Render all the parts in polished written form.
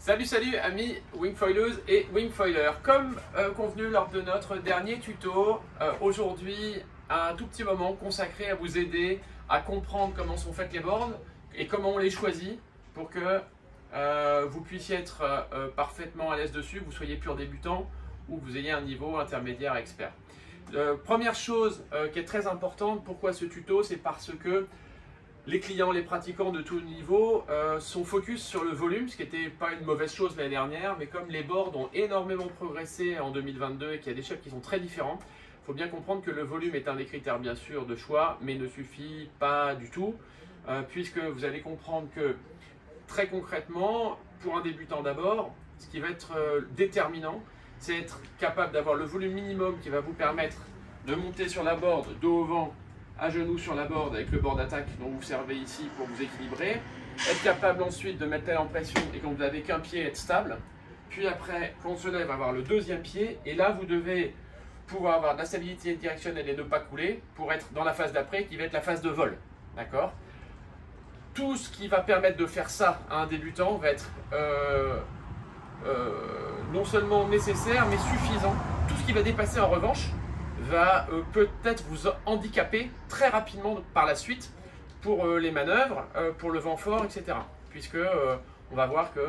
Salut amis wingfoileuses et wingfoilers. Comme convenu lors de notre dernier tuto, aujourd'hui un tout petit moment consacré à vous aider à comprendre comment sont faites les boards et comment on les choisit pour que vous puissiez être parfaitement à l'aise dessus, que vous soyez pur débutant ou que vous ayez un niveau intermédiaire expert. Première chose qui est très importante, pourquoi ce tuto, c'est parce que les clients, les pratiquants de tout niveau sont focus sur le volume, ce qui n'était pas une mauvaise chose l'année dernière, mais comme les boards ont énormément progressé en 2022 et qu'il y a des chefs qui sont très différents, il faut bien comprendre que le volume est un des critères bien sûr de choix, mais ne suffit pas du tout, puisque vous allez comprendre que très concrètement, pour un débutant d'abord, ce qui va être déterminant, c'est être capable d'avoir le volume minimum qui va vous permettre de monter sur la board dos au vent, à genoux sur la board avec le board attaque dont vous servez ici pour vous équilibrer, être capable ensuite de mettre l'aile en pression et quand vous n'avez qu'un pied être stable, puis après quand on se lève avoir le deuxième pied et là vous devez pouvoir avoir de la stabilité directionnelle et ne pas couler pour être dans la phase d'après qui va être la phase de vol, d'accord? Tout ce qui va permettre de faire ça à un débutant va être non seulement nécessaire mais suffisant. Tout ce qui va dépasser en revanche va peut-être vous handicaper très rapidement par la suite pour les manœuvres, pour le vent fort, etc. Puisque on va voir que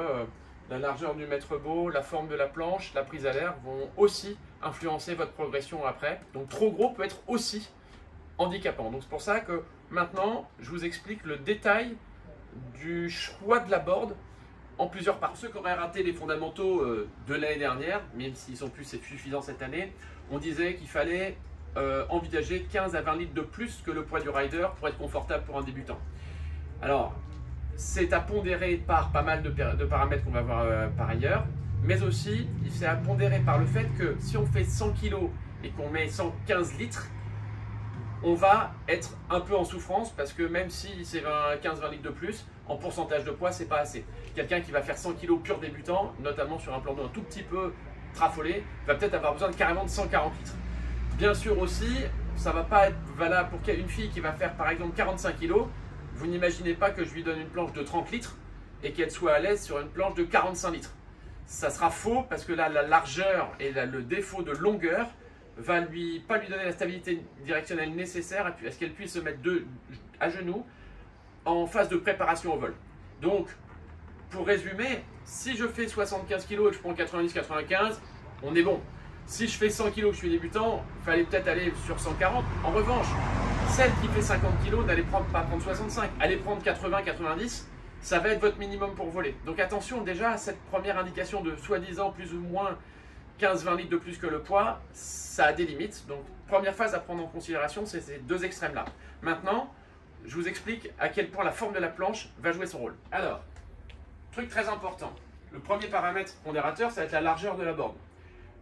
la largeur du maître-beau, la forme de la planche, la prise à l'air vont aussi influencer votre progression après. Donc trop gros peut être aussi handicapant. Donc c'est pour ça que maintenant je vous explique le détail du choix de la board en plusieurs parties. Ceux qui auraient raté les fondamentaux de l'année dernière, même s'ils sont plus suffisants cette année, on disait qu'il fallait envisager 15 à 20 litres de plus que le poids du rider pour être confortable pour un débutant. Alors, c'est à pondérer par pas mal de paramètres qu'on va voir par ailleurs, mais aussi, c'est à pondérer par le fait que si on fait 100 kg et qu'on met 115 litres, on va être un peu en souffrance parce que même si c'est 15-20 litres de plus, en pourcentage de poids, c'est pas assez. Quelqu'un qui va faire 100 kg pur débutant, notamment sur un plan d'eau un tout petit peu trafolé, va peut-être avoir besoin carrément de 140 litres. Bien sûr aussi, ça ne va pas être valable pour une fille qui va faire par exemple 45 kg. Vous n'imaginez pas que je lui donne une planche de 30 litres et qu'elle soit à l'aise sur une planche de 45 litres. Ça sera faux parce que là, la largeur et le défaut de longueur va pas lui donner la stabilité directionnelle nécessaire à ce qu'elle puisse se mettre à genoux en phase de préparation au vol. Donc, pour résumer, si je fais 75 kg et que je prends 90-95, on est bon. Si je fais 100 kg et que je suis débutant, il fallait peut-être aller sur 140. En revanche, celle qui fait 50 kg, n'allez pas prendre 65, allez prendre 80-90, ça va être votre minimum pour voler. Donc attention déjà à cette première indication de soi-disant plus ou moins 15-20 litres de plus que le poids, ça a des limites. Donc première phase à prendre en considération, c'est ces deux extrêmes-là. Maintenant, je vous explique à quel point la forme de la planche va jouer son rôle. Alors, truc très important, le premier paramètre pondérateur, ça va être la largeur de la board.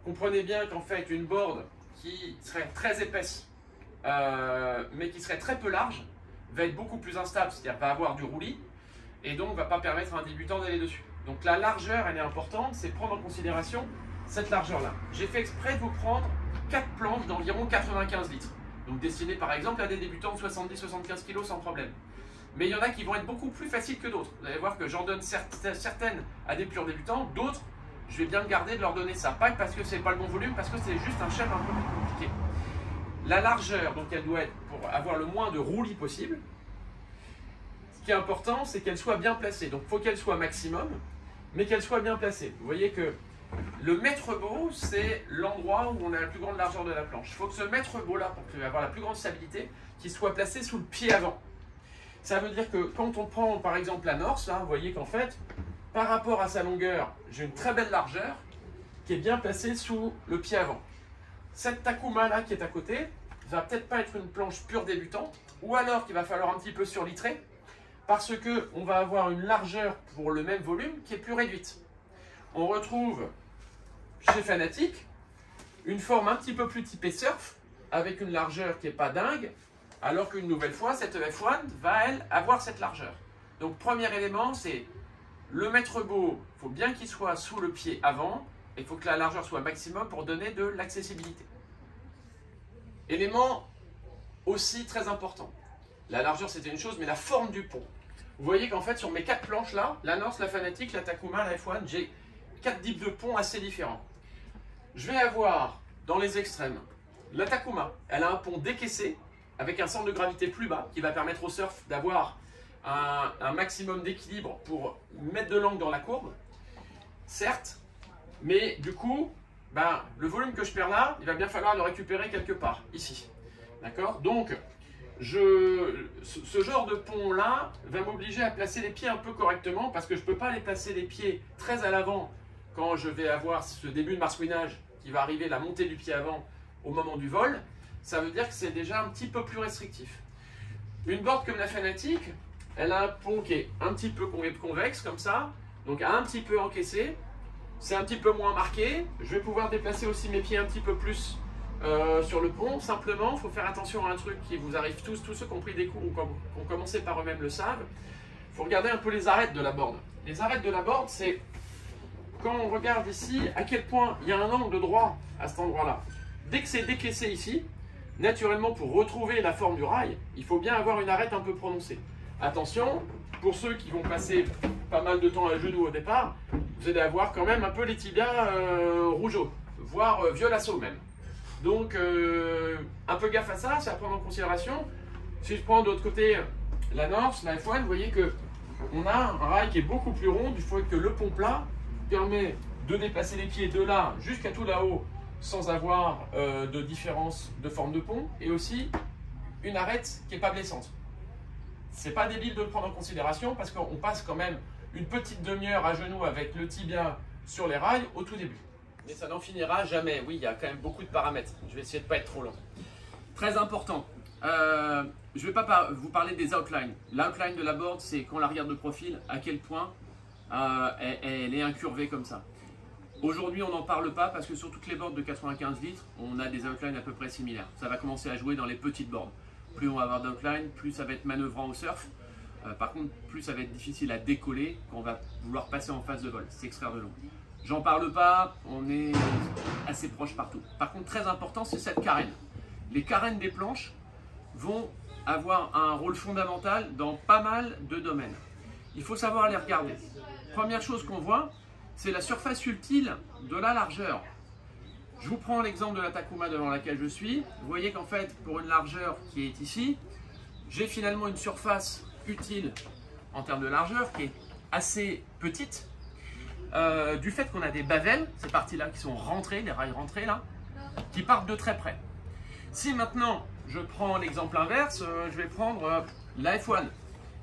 Comprenez bien qu'en fait, une board qui serait très épaisse, mais qui serait très peu large, va être beaucoup plus instable, c'est-à-dire va avoir du roulis, et donc ne va pas permettre à un débutant d'aller dessus. Donc la largeur, elle est importante, c'est prendre en considération cette largeur-là. J'ai fait exprès de vous prendre 4 planches d'environ 95 litres. Donc destinées par exemple à des débutants de 70-75 kg sans problème. Mais il y en a qui vont être beaucoup plus faciles que d'autres. Vous allez voir que j'en donne certaines à des purs débutants, d'autres, je vais bien me garder de leur donner ça. Pas parce que c'est pas le bon volume, parce que c'est juste un chef un peu plus compliqué. La largeur, donc elle doit être pour avoir le moins de roulis possible. Ce qui est important, c'est qu'elle soit bien placée. Donc il faut qu'elle soit maximum, mais qu'elle soit bien placée. Vous voyez que le maître-beau, c'est l'endroit où on a la plus grande largeur de la planche. Il faut que ce maître-beau-là, pour avoir la plus grande stabilité, qu'il soit placé sous le pied avant. Ça veut dire que quand on prend par exemple la Norse, là, vous voyez qu'en fait, par rapport à sa longueur, j'ai une très belle largeur qui est bien placée sous le pied avant. Cette Takuma là qui est à côté, va peut-être pas être une planche pure débutant, ou alors qu'il va falloir un petit peu surlitrer, parce qu'on va avoir une largeur pour le même volume qui est plus réduite. On retrouve chez Fanatic une forme un petit peu plus typée surf, avec une largeur qui n'est pas dingue, alors qu'une nouvelle fois, cette F1 va, elle, avoir cette largeur. Donc, premier élément, c'est le maître-beau, il faut bien qu'il soit sous le pied avant, et il faut que la largeur soit maximum pour donner de l'accessibilité. Élément aussi très important. La largeur, c'était une chose, mais la forme du pont. vous voyez qu'en fait sur mes 4 planches là, la Norse, la Fanatic, la Takuma, la F1, j'ai 4 types de ponts assez différents. Je vais avoir dans les extrêmes la Takuma, elle a un pont décaissé avec un centre de gravité plus bas qui va permettre au surf d'avoir un maximum d'équilibre pour mettre de l'angle dans la courbe, certes, mais du coup, ben, le volume que je perds là, il va bien falloir le récupérer quelque part, ici. D'accord? Donc, ce genre de pont là va m'obliger à placer les pieds un peu correctement parce que je ne peux pas les placer les pieds très à l'avant quand je vais avoir ce début de marsouinage qui va arriver, la montée du pied avant au moment du vol. Ça veut dire que c'est déjà un petit peu plus restrictif. Une board comme la Fanatic, elle a un pont qui est un petit peu convexe comme ça, donc un petit peu encaissé. C'est un petit peu moins marqué. Je vais pouvoir déplacer aussi mes pieds un petit peu plus sur le pont. Simplement, il faut faire attention à un truc qui vous arrive tous ceux qui ont pris des cours ou qui ont commencé par eux-mêmes le savent. Il faut regarder un peu les arêtes de la board. Les arêtes de la board, c'est quand on regarde ici à quel point il y a un angle droit à cet endroit-là. Dès que c'est décaissé ici, naturellement pour retrouver la forme du rail, il faut bien avoir une arête un peu prononcée. Attention, pour ceux qui vont passer pas mal de temps à genoux au départ, vous allez avoir quand même un peu les tibias rougeaux, voire violaceux même. Donc un peu gaffe à ça, c'est à prendre en considération. Si je prends de l'autre côté la Norse, la F1, vous voyez que on a un rail qui est beaucoup plus rond, du fait que le pont plat permet de déplacer les pieds de là jusqu'à tout là-haut sans avoir de différence de forme de pont, et aussi une arête qui n'est pas blessante. C'est pas débile de le prendre en considération parce qu'on passe quand même une petite demi-heure à genoux avec le tibia sur les rails au tout début. Mais ça n'en finira jamais. Oui, il y a quand même beaucoup de paramètres. Je vais essayer de ne pas être trop long. Très important. Je ne vais pas vous parler des outlines. L'outline de la board, c'est quand on la regarde de profil, à quel point elle est incurvée comme ça. Aujourd'hui, on n'en parle pas parce que sur toutes les boards de 95 litres, on a des outlines à peu près similaires. Ça va commencer à jouer dans les petites boards. Plus on va avoir d'outline, plus ça va être manœuvrant au surf. Par contre, plus ça va être difficile à décoller quand on va vouloir passer en phase de vol, s'extraire de l'eau. J'en parle pas, on est assez proche partout. Par contre, très important, c'est cette carène. Les carènes des planches vont avoir un rôle fondamental dans pas mal de domaines. Il faut savoir les regarder. Première chose qu'on voit, c'est la surface utile de la largeur. Je vous prends l'exemple de la Takuma devant laquelle je suis. Vous voyez qu'en fait, pour une largeur qui est ici, j'ai finalement une surface utile en termes de largeur qui est assez petite. Du fait qu'on a des bavelles, ces parties-là qui sont rentrées, les rails rentrés là, qui partent de très près. Si maintenant je prends l'exemple inverse, je vais prendre la F1.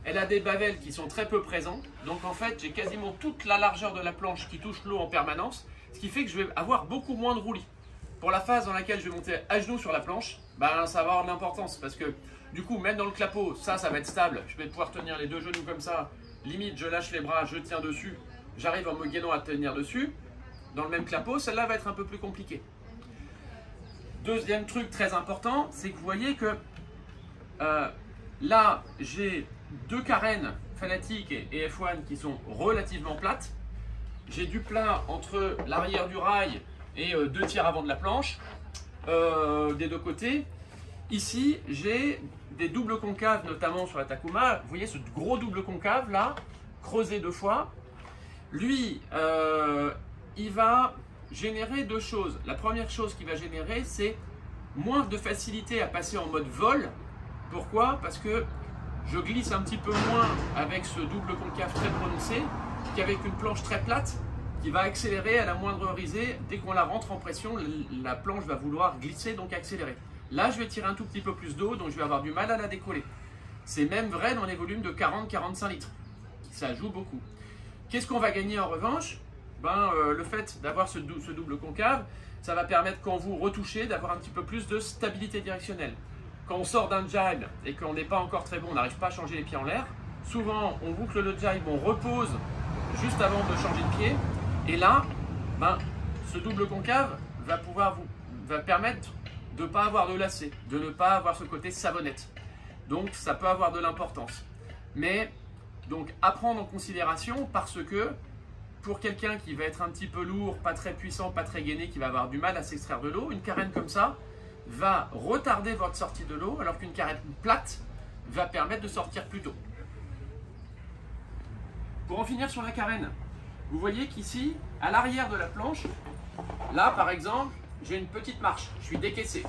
Elle a des bavelles qui sont très peu présentes, donc en fait j'ai quasiment toute la largeur de la planche qui touche l'eau en permanence, ce qui fait que je vais avoir beaucoup moins de roulis. Pour la phase dans laquelle je vais monter à genoux sur la planche, ben, ça va avoir de l'importance parce que du coup, même dans le clapot, ça va être stable. Je vais pouvoir tenir les deux genoux comme ça. Limite, je lâche les bras, je tiens dessus. J'arrive en me gainant à tenir dessus. Dans le même clapot, celle-là va être un peu plus compliquée. Deuxième truc très important, c'est que vous voyez que là, j'ai deux carènes Fanatic et F1 qui sont relativement plates. J'ai du plat entre l'arrière du rail et 2/3 avant de la planche, des deux côtés. Ici, j'ai des doubles concaves, notamment sur la Takuma. Vous voyez ce gros double concave là, creusé 2 fois. Lui, il va générer 2 choses. La première chose qu'il va générer, c'est moins de facilité à passer en mode vol. Pourquoi? Parce que je glisse un petit peu moins avec ce double concave très prononcé qu'avec une planche très plate qui va accélérer à la moindre risée. Dès qu'on la rentre en pression, la planche va vouloir glisser, donc accélérer. Là, je vais tirer un tout petit peu plus d'eau, donc je vais avoir du mal à la décoller. C'est même vrai dans les volumes de 40-45 litres. Ça joue beaucoup. Qu'est-ce qu'on va gagner en revanche? Le fait d'avoir ce double concave, ça va permettre quand vous retouchez d'avoir un petit peu plus de stabilité directionnelle. Quand on sort d'un jibe et qu'on n'est pas encore très bon, on n'arrive pas à changer les pieds en l'air, souvent on boucle le jibe, on repose juste avant de changer de pied. Et là, ce double concave va permettre de ne pas avoir de lacet, de ne pas avoir ce côté savonnette. Donc ça peut avoir de l'importance. Mais donc à prendre en considération parce que pour quelqu'un qui va être un petit peu lourd, pas très puissant, pas très gainé, qui va avoir du mal à s'extraire de l'eau, une carène comme ça va retarder votre sortie de l'eau alors qu'une carène plate va permettre de sortir plus tôt. Pour en finir sur la carène, vous voyez qu'ici, à l'arrière de la planche, là par exemple, j'ai une petite marche, je suis décaissé.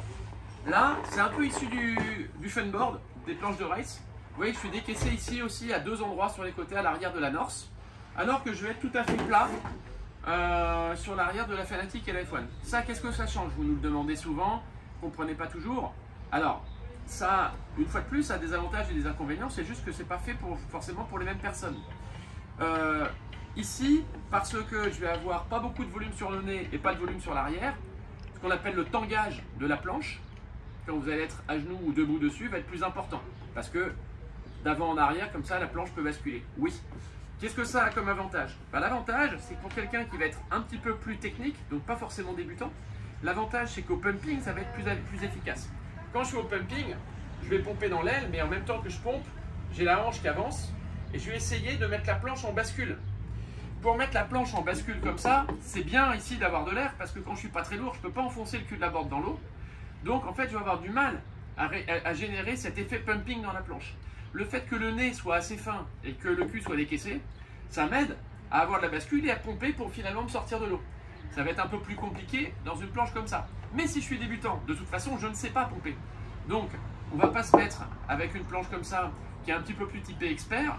Là, c'est un peu issu du funboard, des planches de race. Vous voyez que je suis décaissé ici aussi à 2 endroits sur les côtés, à l'arrière de la Norse, alors que je vais être tout à fait plat sur l'arrière de la Fanatec et la F1. Ça, qu'est-ce que ça change? Vous nous le demandez souvent, vous ne comprenez pas toujours. Alors, ça, une fois de plus, ça a des avantages et des inconvénients, c'est juste que c'est pas fait forcément pour les mêmes personnes. Ici, parce que je vais avoir pas beaucoup de volume sur le nez et pas de volume sur l'arrière, ce qu'on appelle le tangage de la planche, quand vous allez être à genoux ou debout dessus, va être plus important. Parce que d'avant en arrière, comme ça, la planche peut basculer. Oui. Qu'est-ce que ça a comme avantage? L'avantage, c'est que pour quelqu'un qui va être un petit peu plus technique, donc pas forcément débutant, l'avantage, c'est qu'au pumping, ça va être plus efficace. Quand je suis au pumping, je vais pomper dans l'aile, mais en même temps que je pompe, j'ai la hanche qui avance et je vais essayer de mettre la planche en bascule. Pour mettre la planche en bascule comme ça, c'est bien ici d'avoir de l'air parce que quand je suis pas très lourd, je ne peux pas enfoncer le cul de la board dans l'eau. Donc en fait, je vais avoir du mal à générer cet effet pumping dans la planche. Le fait que le nez soit assez fin et que le cul soit décaissé, ça m'aide à avoir de la bascule et à pomper pour finalement me sortir de l'eau. Ça va être un peu plus compliqué dans une planche comme ça. Mais si je suis débutant, de toute façon, je ne sais pas pomper. Donc, on ne va pas se mettre avec une planche comme ça qui est un petit peu plus typée expert.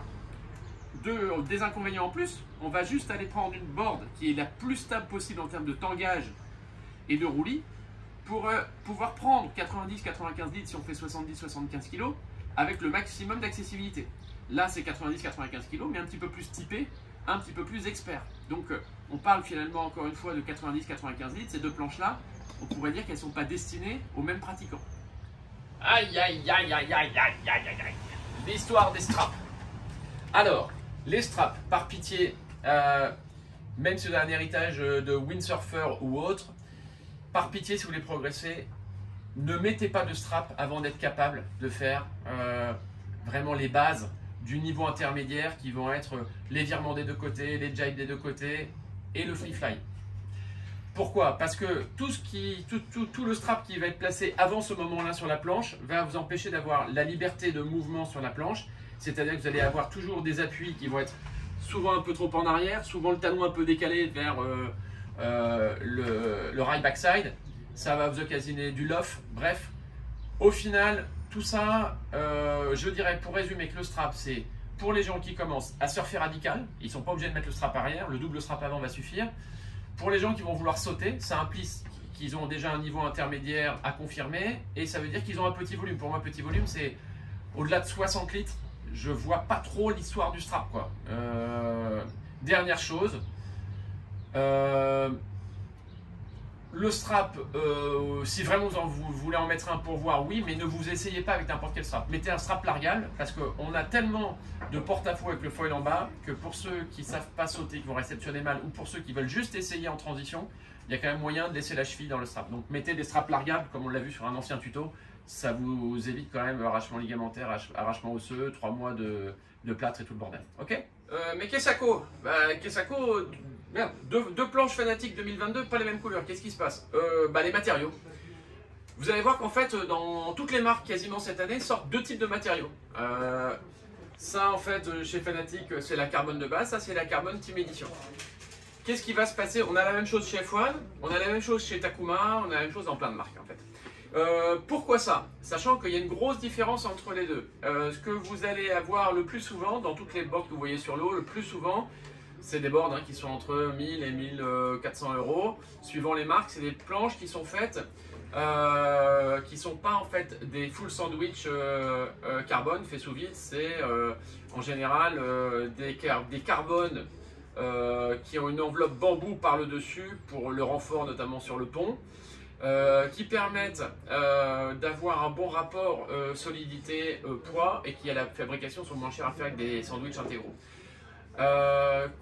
Des inconvénients en plus, on va juste aller prendre une board qui est la plus stable possible en termes de tangage et de roulis pour pouvoir prendre 90-95 litres si on fait 70-75 kg avec le maximum d'accessibilité. Là, c'est 90-95 kg, mais un petit peu plus typé, un petit peu plus expert. Donc, on parle finalement encore une fois de 90-95 litres. Ces deux planches-là, on pourrait dire qu'elles ne sont pas destinées aux mêmes pratiquants. Aïe, aïe, aïe, aïe, aïe, aïe, aïe, aïe, aïe. L'histoire des straps. Alors, les straps, par pitié, même si vous avez un héritage de windsurfer ou autre, par pitié, si vous voulez progresser, ne mettez pas de strap avant d'être capable de faire vraiment les bases du niveau intermédiaire qui vont être les virements des deux côtés, les jibes des deux côtés et le free fly. Pourquoi? Parce que tout le strap qui va être placé avant ce moment-là sur la planche va vous empêcher d'avoir la liberté de mouvement sur la planche. C'est-à-dire que vous allez avoir toujours des appuis qui vont être souvent un peu trop en arrière, souvent le talon un peu décalé vers le right backside. Ça va vous occasionner du loft. Bref, au final, tout ça, je dirais pour résumer que le strap, c'est pour les gens qui commencent à surfer radical. Ils ne sont pas obligés de mettre le strap arrière, le double strap avant va suffire. Pour les gens qui vont vouloir sauter, ça implique qu'ils ont déjà un niveau intermédiaire à confirmer et ça veut dire qu'ils ont un petit volume. Pour moi, petit volume, c'est au-delà de 60 litres. Je vois pas trop l'histoire du strap, quoi. Dernière chose, le strap, si vraiment vous voulez en mettre un pour voir, oui, mais ne vous essayez pas avec n'importe quel strap. Mettez un strap largable parce qu'on a tellement de porte-à-faux avec le foil en bas que pour ceux qui ne savent pas sauter, qui vont réceptionner mal, ou pour ceux qui veulent juste essayer en transition, il y a quand même moyen de laisser la cheville dans le strap. Donc mettez des straps largables comme on l'a vu sur un ancien tuto. Ça vous évite quand même arrachement ligamentaire, arrachement osseux, 3 mois de plâtre et tout le bordel. Ok. Mais Kessako, merde, deux planches Fanatec 2022, pas les mêmes couleurs. Qu'est-ce qui se passe? Les matériaux. Vous allez voir qu'en fait, dans toutes les marques quasiment cette année, sortent deux types de matériaux. Ça, en fait, chez Fanatec, c'est la carbone de base. Ça, c'est la carbone Team Edition. Qu'est-ce qui va se passer? On a la même chose chez F1, on a la même chose chez Takuma, on a la même chose dans plein de marques en fait. Pourquoi ça? Sachant qu'il y a une grosse différence entre les deux. Ce que vous allez avoir le plus souvent, dans toutes les boards que vous voyez sur l'eau, le plus souvent, c'est des boards qui sont entre 1000 et 1400 €, suivant les marques. C'est des planches qui sont faites, qui ne sont pas en fait des full sandwich carbone fait sous vide. C'est en général des carbones qui ont une enveloppe bambou par le dessus pour le renfort notamment sur le pont. Qui permettent d'avoir un bon rapport solidité-poids et qui à la fabrication sont moins chers à faire avec des sandwichs intégraux.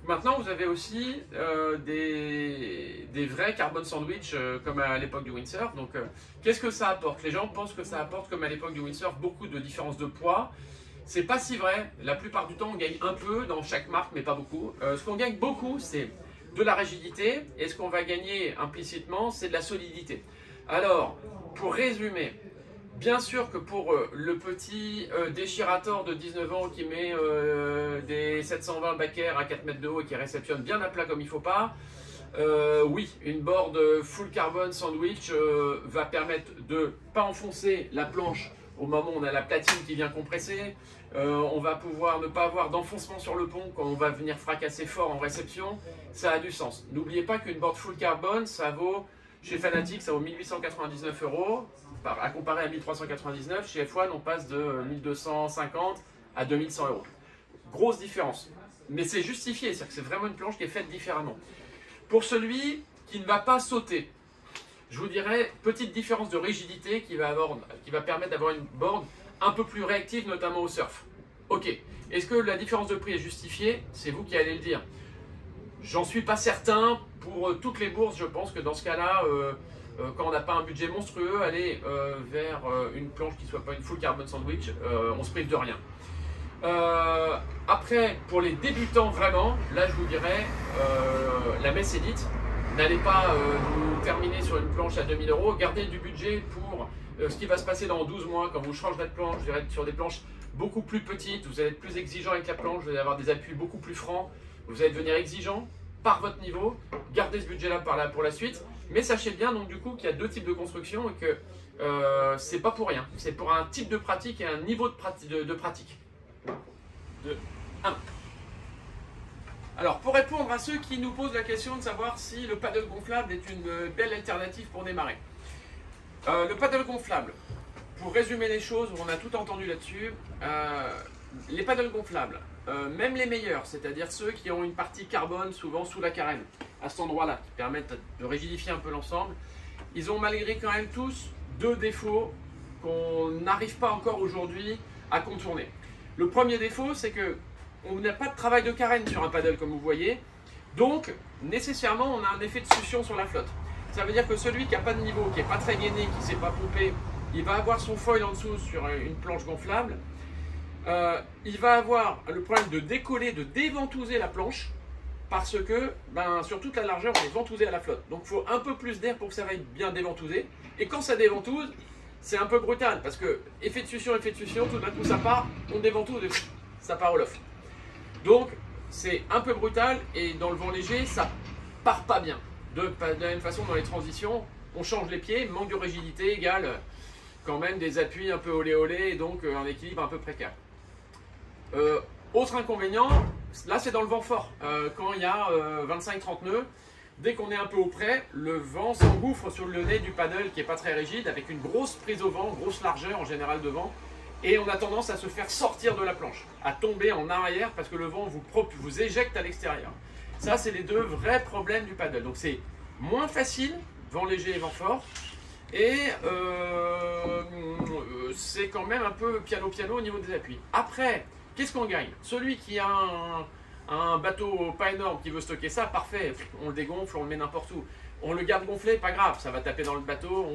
Maintenant vous avez aussi des vrais carbone sandwich comme à l'époque du windsurf. Donc qu'est-ce que ça apporte? Les gens pensent que ça apporte comme à l'époque du windsurf beaucoup de différences de poids. C'est pas si vrai. La plupart du temps on gagne un peu dans chaque marque mais pas beaucoup. Ce qu'on gagne beaucoup c'est de la rigidité, et ce qu'on va gagner implicitement, c'est de la solidité. Alors, pour résumer, Bien sûr que pour le petit déchirateur de 19 ans qui met des 720 backer à 4 mètres de haut et qui réceptionne bien à plat comme il ne faut pas, oui, une board full carbon sandwich va permettre de ne pas enfoncer la planche au moment où on a la platine qui vient compresser. On va pouvoir ne pas avoir d'enfoncement sur le pont quand on va venir fracasser fort en réception. Ça a du sens. N'oubliez pas qu'une board full carbon, ça vaut, chez Fanatec, ça vaut 1899 €. À comparer à 1399, chez F1 on passe de 1250 à 2100 €. Grosse différence, mais c'est justifié, c'est-à-dire que c'est vraiment une planche qui est faite différemment. Pour celui qui ne va pas sauter, je vous dirais petite différence de rigidité qui va permettre d'avoir une board un peu plus réactive, notamment au surf. Ok, est-ce que la différence de prix est justifiée? C'est vous qui allez le dire. J'en suis pas certain. Pour toutes les bourses, je pense que dans ce cas-là, quand on n'a pas un budget monstrueux, aller vers une planche qui ne soit pas une full carbon sandwich, on se prive de rien. Après, pour les débutants vraiment, là je vous dirais, la messe élite, n'allez pas vous terminer sur une planche à 2000 €, gardez du budget pour ce qui va se passer dans 12 mois quand vous changerez de planche. Vous allez être sur des planches beaucoup plus petites, vous allez être plus exigeant avec la planche, vous allez avoir des appuis beaucoup plus francs, vous allez devenir exigeant par votre niveau, gardez ce budget là pour la suite. Mais sachez bien donc du coup qu'il y a deux types de construction et que c'est pas pour rien. C'est pour un type de pratique et un niveau de pratique. Alors pour répondre à ceux qui nous posent la question de savoir si le paddle gonflable est une belle alternative pour démarrer. Le paddle gonflable, pour résumer les choses, on a tout entendu là-dessus. Les paddles gonflables, même les meilleurs, c'est-à-dire ceux qui ont une partie carbone souvent sous la carène, à cet endroit-là, qui permettent de rigidifier un peu l'ensemble, ils ont malgré quand même tous deux défauts qu'on n'arrive pas encore aujourd'hui à contourner. Le premier défaut, c'est que on n'a pas de travail de carène sur un paddle comme vous voyez, donc nécessairement on a un effet de succion sur la flotte. Ça veut dire que celui qui n'a pas de niveau, qui n'est pas très gainé, qui ne sait pas pomper, il va avoir son foil en dessous sur une planche gonflable. Il va avoir le problème de décoller, de déventouser la planche parce que sur toute la largeur on est ventousé à la flotte. Donc il faut un peu plus d'air pour que ça aille bien déventouser. Et quand ça déventouse, c'est un peu brutal parce que effet de succion, tout d'un coup ça part, on déventouse et ça part au loft. Donc c'est un peu brutal et dans le vent léger ça part pas bien. De la même façon dans les transitions, on change les pieds, manque de rigidité égale quand même des appuis un peu olé et donc un équilibre un peu précaire. Autre inconvénient, là c'est dans le vent fort, quand il y a 25-30 nœuds, dès qu'on est un peu auprès, le vent s'engouffre sur le nez du paddle qui n'est pas très rigide, avec une grosse prise au vent, grosse largeur en général de vent, et on a tendance à se faire sortir de la planche, à tomber en arrière parce que le vent vous éjecte à l'extérieur. Ça c'est les deux vrais problèmes du paddle, donc c'est moins facile, vent léger et vent fort, et c'est quand même un peu piano au niveau des appuis. Après, qu'est-ce qu'on gagne? Celui qui a un bateau pas énorme qui veut stocker ça, parfait, on le dégonfle, on le met n'importe où. On le garde gonflé, pas grave, ça va taper dans le bateau,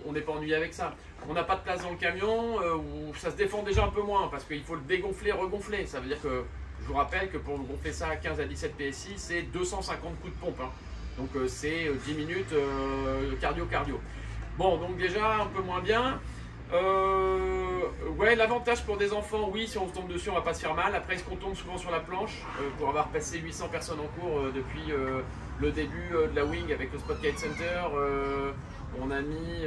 on n'est pas ennuyé avec ça. On n'a pas de place dans le camion, où ça se défend déjà un peu moins, parce qu'il faut le dégonfler, regonfler. Ça veut dire que, je vous rappelle que pour gonfler ça à 15 à 17 PSI, c'est 250 coups de pompe. Hein. Donc c'est 10 minutes cardio. Bon, donc déjà un peu moins bien. Ouais, l'avantage pour des enfants, oui, si on tombe dessus, on va pas se faire mal. Après, est-ce qu'on tombe souvent sur la planche pour avoir passé 800 personnes en cours depuis le début de la wing avec le Spot Kite Center. On a mis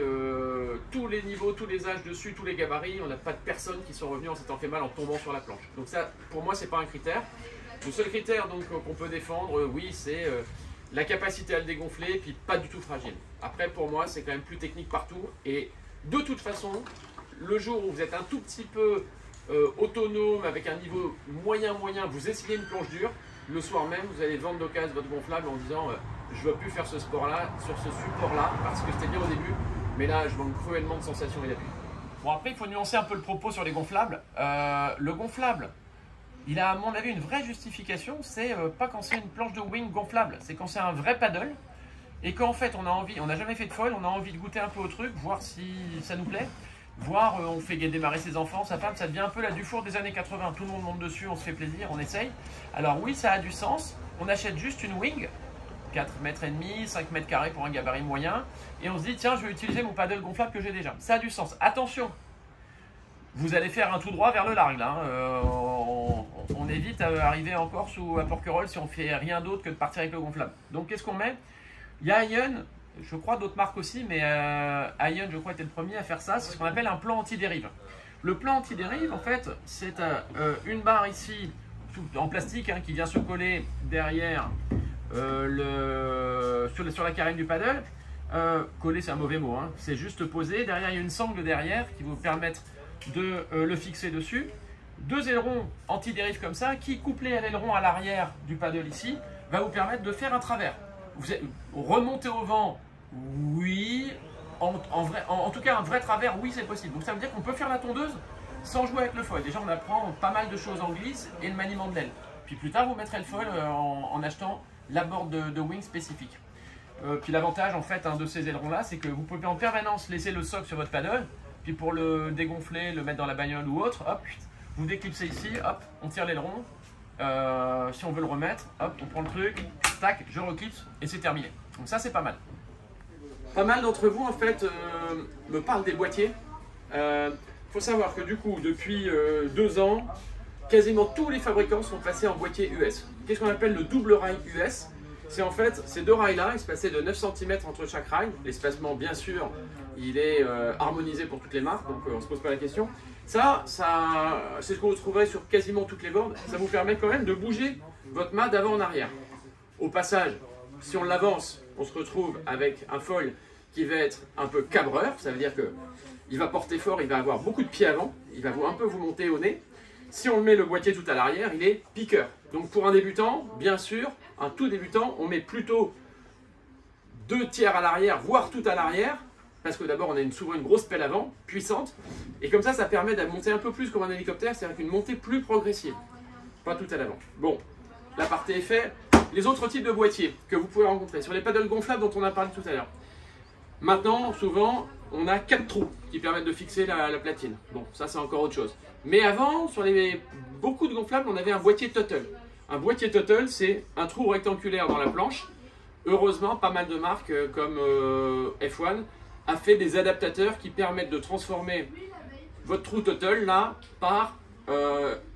tous les niveaux, tous les âges dessus, tous les gabarits. On n'a pas de personnes qui sont revenues en s'étant fait mal en tombant sur la planche. Donc ça, pour moi, c'est pas un critère. Le seul critère donc qu'on peut défendre, oui, c'est la capacité à le dégonfler, puis pas du tout fragile. Après, pour moi, c'est quand même plus technique partout. Et de toute façon, le jour où vous êtes un tout petit peu autonome, avec un niveau moyen, vous essayez une planche dure, le soir même, vous allez vendre d'occasion votre gonflable en disant je ne veux plus faire ce sport-là, sur ce support-là, parce que c'était bien au début, mais là, je manque cruellement de sensations et d'appui. Bon, après, il faut nuancer un peu le propos sur les gonflables. Le gonflable, il a à mon avis une vraie justification, c'est pas quand c'est une planche de wing gonflable, c'est quand c'est un vrai paddle, et qu'en fait on a envie, on n'a jamais fait de foil, on a envie de goûter un peu au truc, voir si ça nous plaît, voir on fait démarrer ses enfants, sa femme, ça devient un peu la Dufour des années 80, tout le monde monte dessus, on se fait plaisir, on essaye. Alors oui, ça a du sens, on achète juste une wing, 4 mètres et demi, 5 mètres carrés pour un gabarit moyen. Et on se dit, tiens, je vais utiliser mon paddle gonflable que j'ai déjà. Ça a du sens. Attention, vous allez faire un tout droit vers le large là. On évite d'arriver en Corse ou à Porquerolles si on fait rien d'autre que de partir avec le gonflable. Donc qu'est-ce qu'on met? Il y a Ion, je crois d'autres marques aussi, mais Ion je crois était le premier à faire ça. C'est ce qu'on appelle un plan anti-dérive. Le plan anti-dérive en fait c'est une barre ici en plastique hein, qui vient se coller derrière sur la carène du paddle. Coller c'est un mauvais mot, hein. C'est juste posé. Derrière il y a une sangle derrière qui vous permettre de le fixer dessus. Deux ailerons anti-dérive comme ça qui couplés à l'aileron à l'arrière du paddle ici va vous permettre de faire un travers. Vous remontez au vent, oui. En tout cas un vrai travers, oui c'est possible. Donc ça veut dire qu'on peut faire la tondeuse sans jouer avec le foil. Déjà on apprend pas mal de choses en glisse et le maniement de l'aile. Puis plus tard vous mettrez le foil en achetant la board de wing spécifique. Puis l'avantage en fait de ces ailerons là c'est que vous pouvez en permanence laisser le socle sur votre paddle. Puis pour le dégonfler, le mettre dans la bagnole ou autre, hop, vous déclipsez ici, hop, on tire l'aileron. Si on veut le remettre, hop, on prend le truc, tac, je reclipse et c'est terminé. Donc ça c'est pas mal. Pas mal d'entre vous en fait me parlent des boîtiers. Faut savoir que du coup, depuis 2 ans, quasiment tous les fabricants sont passés en boîtier US. Qu'est-ce qu'on appelle le double rail US? C'est en fait ces 2 rails-là, espacés de 9 cm entre chaque rail. L'espacement, bien sûr, il est harmonisé pour toutes les marques, donc on ne se pose pas la question. Ça c'est ce que vous trouverez sur quasiment toutes les boards. Ça vous permet quand même de bouger votre mât d'avant en arrière. Au passage, si on l'avance, on se retrouve avec un foil qui va être un peu cabreur. Ça veut dire qu'il va porter fort, il va avoir beaucoup de pieds avant, il va un peu vous monter au nez. Si on met le boîtier tout à l'arrière, il est piqueur. Donc pour un débutant, bien sûr, un tout débutant, on met plutôt 2 tiers à l'arrière, voire tout à l'arrière, parce que d'abord on a souvent une grosse pelle avant, puissante, et comme ça permet de monter un peu plus comme un hélicoptère, c'est-à-dire qu'une montée plus progressive, pas tout à l'avant. Bon, l'aparté est fait. Les autres types de boîtiers que vous pouvez rencontrer, sur les paddles gonflables dont on a parlé tout à l'heure. Maintenant, souvent, on a 4 trous qui permettent de fixer la platine. Bon, ça c'est encore autre chose. Mais avant, sur beaucoup de gonflables, on avait un boîtier Tuttle. Un boîtier Tuttle, c'est un trou rectangulaire dans la planche. Heureusement, pas mal de marques comme F1 a fait des adaptateurs qui permettent de transformer votre trou Tuttle là par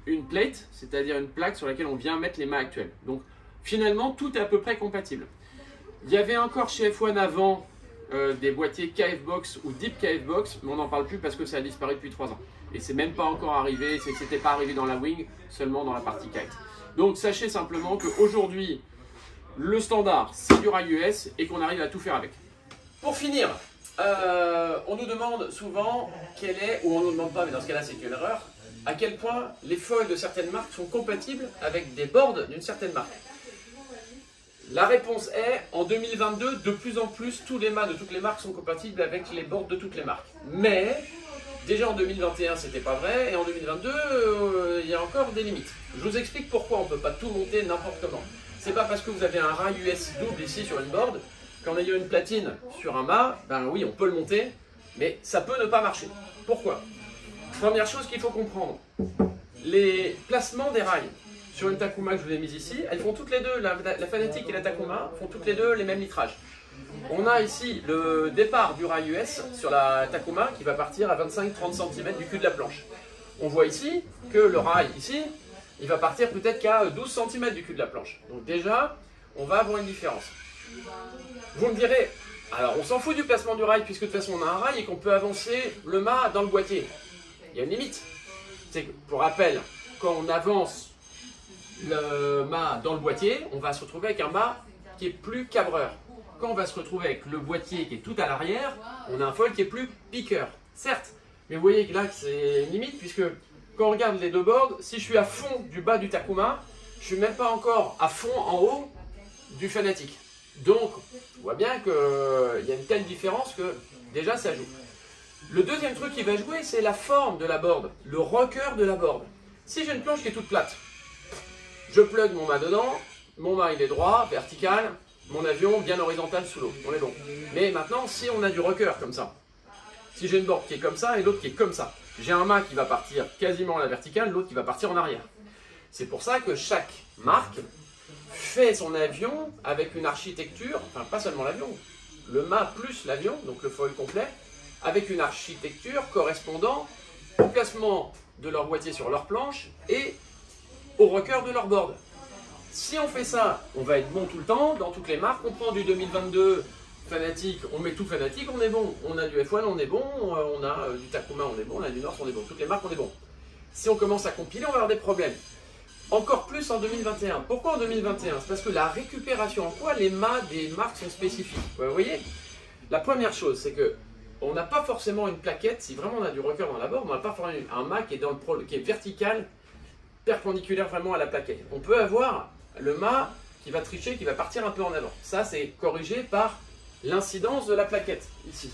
une plate, c'est-à-dire une plaque sur laquelle on vient mettre les mâts actuels. Donc finalement, tout est à peu près compatible. Il y avait encore chez F1 avant des boîtiers KF Box ou Deep KF Box, mais on n'en parle plus parce que ça a disparu depuis 3 ans. Et c'est même pas encore arrivé, c'était pas arrivé dans la wing, seulement dans la partie kite. Donc sachez simplement qu'aujourd'hui, le standard, c'est du rail US et qu'on arrive à tout faire avec. Pour finir, on nous demande souvent ou on nous demande pas, mais dans ce cas-là c'est une erreur, à quel point les foils de certaines marques sont compatibles avec des boards d'une certaine marque. La réponse est, en 2022, de plus en plus, tous les mâts de toutes les marques sont compatibles avec les boards de toutes les marques. Mais, déjà en 2021, c'était pas vrai, et en 2022, il y a encore des limites. Je vous explique pourquoi on ne peut pas tout monter n'importe comment. C'est pas parce que vous avez un rail US double ici sur une board, qu'en ayant une platine sur un mât, ben oui, on peut le monter, mais ça peut ne pas marcher. Pourquoi? Première chose qu'il faut comprendre, les placements des rails. Sur une Takuma que je vous ai mise ici, elles font toutes les deux, la Fanatic et la Takuma font toutes les deux les mêmes litrages. On a ici le départ du rail US sur la Takuma qui va partir à 25-30 cm du cul de la planche. On voit ici que le rail ici, il va partir peut-être qu'à 12 cm du cul de la planche. Donc déjà, on va avoir une différence. Vous me direz, alors on s'en fout du placement du rail puisque de toute façon on a un rail et qu'on peut avancer le mât dans le boîtier. Il y a une limite. C'est que, pour rappel, quand on avance le mât dans le boîtier, on va se retrouver avec un mât qui est plus cabreur. Quand on va se retrouver avec le boîtier qui est tout à l'arrière, on a un foil qui est plus piqueur. Certes, mais vous voyez que là c'est une limite puisque quand on regarde les deux boards, si je suis à fond du bas du Takuma, je suis même pas encore à fond en haut du Fanatic. Donc, on voit bien qu'il y a une telle différence que déjà ça joue. Le deuxième truc qui va jouer, c'est la forme de la board, le rocker de la board. Si j'ai une planche qui est toute plate, je plug mon mât dedans, mon mât il est droit, vertical, mon avion bien horizontal sous l'eau, on est bon. Mais maintenant, si on a du rocker comme ça, si j'ai une board qui est comme ça et l'autre qui est comme ça, j'ai un mât qui va partir quasiment à la verticale, l'autre qui va partir en arrière. C'est pour ça que chaque marque fait son avion avec une architecture, enfin pas seulement l'avion, le mât plus l'avion, donc le foil complet, avec une architecture correspondant au placement de leur boîtier sur leur planche et au rocker de leur board. Si on fait ça, on va être bon tout le temps, dans toutes les marques. On prend du 2022 Fanatic, on met tout Fanatic, on est bon. On a du F1, on est bon. On a du Takuma, on est bon. On a du North, on est bon. Toutes les marques, on est bon. Si on commence à compiler, on va avoir des problèmes. Encore plus en 2021. Pourquoi en 2021? C'est parce que la récupération, en quoi les mâts des marques sont spécifiques. Vous voyez, la première chose, c'est que on n'a pas forcément une plaquette. Si vraiment on a du rocker dans la board, on n'a pas forcément un mât qui est, qui est vertical, perpendiculaire vraiment à la plaquette. On peut avoir le mât qui va tricher, qui va partir un peu en avant. Ça, c'est corrigé par l'incidence de la plaquette, ici.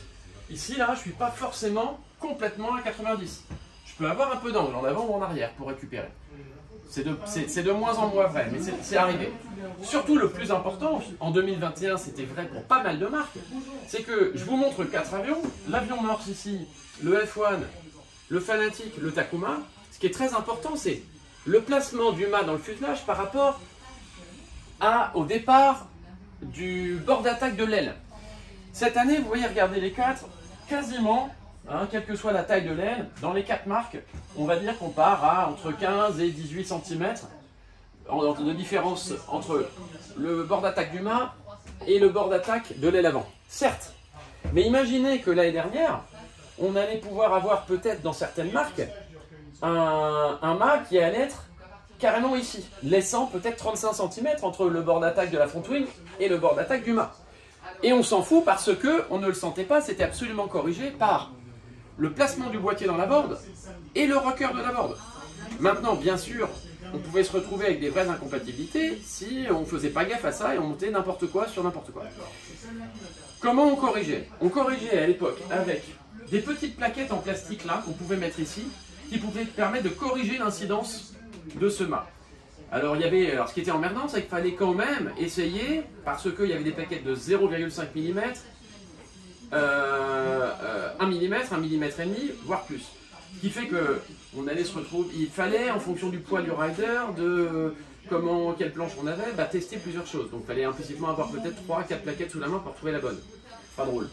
Ici, là, je ne suis pas forcément complètement à 90. Je peux avoir un peu d'angle en avant ou en arrière pour récupérer. C'est de moins en moins vrai, mais c'est arrivé. Surtout, le plus important, en 2021, c'était vrai pour pas mal de marques, c'est que je vous montre 4 avions. L'avion North ici, le F1, le Fanatic, le Takuma. Ce qui est très important, c'est le placement du mât dans le fuselage par rapport au départ du bord d'attaque de l'aile. Cette année, vous voyez, regardez les 4, quasiment, hein, quelle que soit la taille de l'aile, dans les 4 marques, on va dire qu'on part à entre 15 et 18 cm de différence entre le bord d'attaque du mât et le bord d'attaque de l'aile avant. Certes, mais imaginez que l'année dernière, on allait pouvoir avoir peut-être dans certaines marques un mât qui allait être carrément ici, laissant peut-être 35 cm entre le bord d'attaque de la front wing et le bord d'attaque du mât. Et on s'en fout parce que on ne le sentait pas, c'était absolument corrigé par le placement du boîtier dans la board et le rocker de la board. Maintenant, bien sûr, on pouvait se retrouver avec des vraies incompatibilités si on ne faisait pas gaffe à ça et on montait n'importe quoi sur n'importe quoi. Comment on corrigeait? On corrigeait à l'époque avec des petites plaquettes en plastique là qu'on pouvait mettre ici, qui pouvaient permettre de corriger l'incidence de ce mât. Alors, ce qui était emmerdant, c'est qu'il fallait quand même essayer, parce qu'il y avait des plaquettes de 0,5 mm, 1 mm, 1 mm et demi, voire plus. Ce qui fait qu'on allait se retrouver, il fallait, en fonction du poids du rider, de quelle planche on avait, tester plusieurs choses. Donc, il fallait implicitement avoir peut-être 3 à 4 plaquettes sous la main pour trouver la bonne. Pas drôle.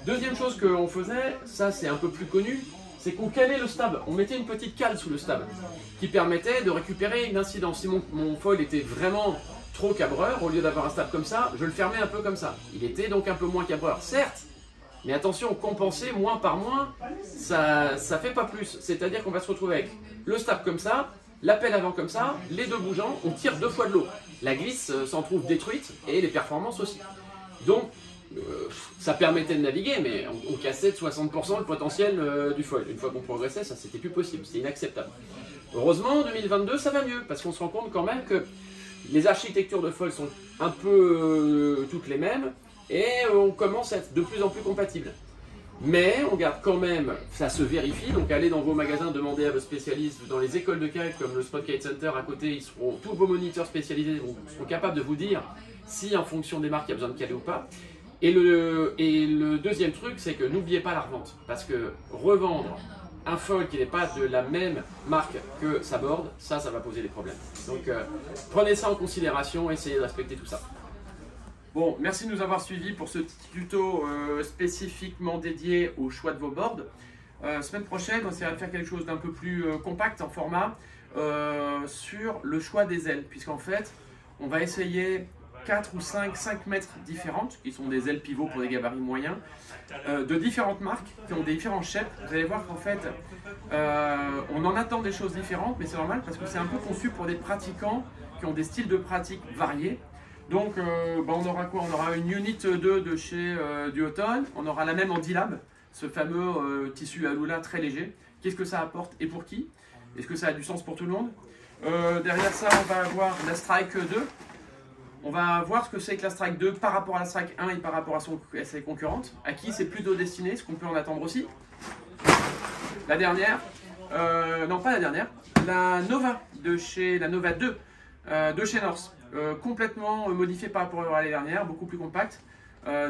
Deuxième chose qu'on faisait, ça c'est un peu plus connu, c'est qu'on calait le stab. On mettait une petite cale sous le stab qui permettait de récupérer une incidence. Si mon foil était vraiment trop cabreur, au lieu d'avoir un stab comme ça, je le fermais un peu comme ça. Il était donc un peu moins cabreur, certes, mais attention, compenser moins par moins, ça fait pas plus. C'est-à-dire qu'on va se retrouver avec le stab comme ça, la pelle avant comme ça, les deux bougeants, on tire 2 fois de l'eau. La glisse s'en trouve détruite et les performances aussi. Donc, ça permettait de naviguer, mais on cassait de 60% le potentiel du foil. Une fois qu'on progressait, ça c'était plus possible, c'était inacceptable. Heureusement, en 2022, ça va mieux, parce qu'on se rend compte quand même que les architectures de foil sont un peu toutes les mêmes, et on commence à être de plus en plus compatibles. Mais on garde quand même, ça se vérifie, donc allez dans vos magasins, demandez à vos spécialistes, dans les écoles de kite comme le Spot Kite Center à côté, tous vos moniteurs spécialisés seront capables de vous dire si en fonction des marques il y a besoin de caler ou pas. Et le deuxième truc, c'est que n'oubliez pas la revente, parce que revendre un foil qui n'est pas de la même marque que sa board, ça va poser des problèmes. Donc prenez ça en considération, essayez de respecter tout ça. Bon, merci de nous avoir suivis pour ce petit tuto spécifiquement dédié au choix de vos boards. Semaine prochaine, on essaiera de faire quelque chose d'un peu plus compact en format sur le choix des ailes, puisqu'en fait, on va essayer 4 ou 5 mètres différentes, qui sont des ailes pivots pour des gabarits moyens, de différentes marques, qui ont des différents shapes. Vous allez voir qu'en fait, on en attend des choses différentes, mais c'est normal parce que c'est un peu conçu pour des pratiquants qui ont des styles de pratique variés. Donc, on aura quoi? On aura une Unit 2 de chez Duotone, on aura la même en D-Lab, ce fameux tissu Alula très léger. Qu'est-ce que ça apporte et pour qui? Est-ce que ça a du sens pour tout le monde? Derrière ça, on va avoir la Strike 2. On va voir ce que c'est que la Strike 2 par rapport à la Strike 1 et par rapport à ses concurrentes. À qui c'est plutôt destiné, ce qu'on peut en attendre aussi. La dernière, non pas la dernière, la Nova la Nova 2 de chez North. Complètement modifiée par rapport à l'année dernière, beaucoup plus compacte.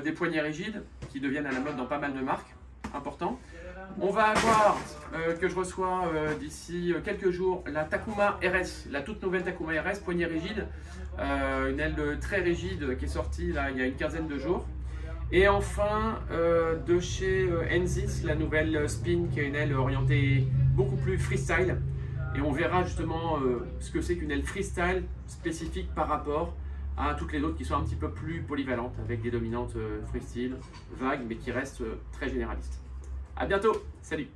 Des poignées rigides qui deviennent à la mode dans pas mal de marques, important. On va avoir, que je reçois d'ici quelques jours, la Takuma RS, la toute nouvelle Takuma RS, poignée rigide. Une aile très rigide qui est sortie là, il y a une quinzaine de jours. Et enfin, de chez Enzis, la nouvelle Spin, qui a une aile orientée beaucoup plus freestyle. Et on verra justement ce que c'est qu'une aile freestyle spécifique par rapport à toutes les autres qui sont un petit peu plus polyvalentes, avec des dominantes freestyle, vagues, mais qui restent très généralistes. À bientôt, salut!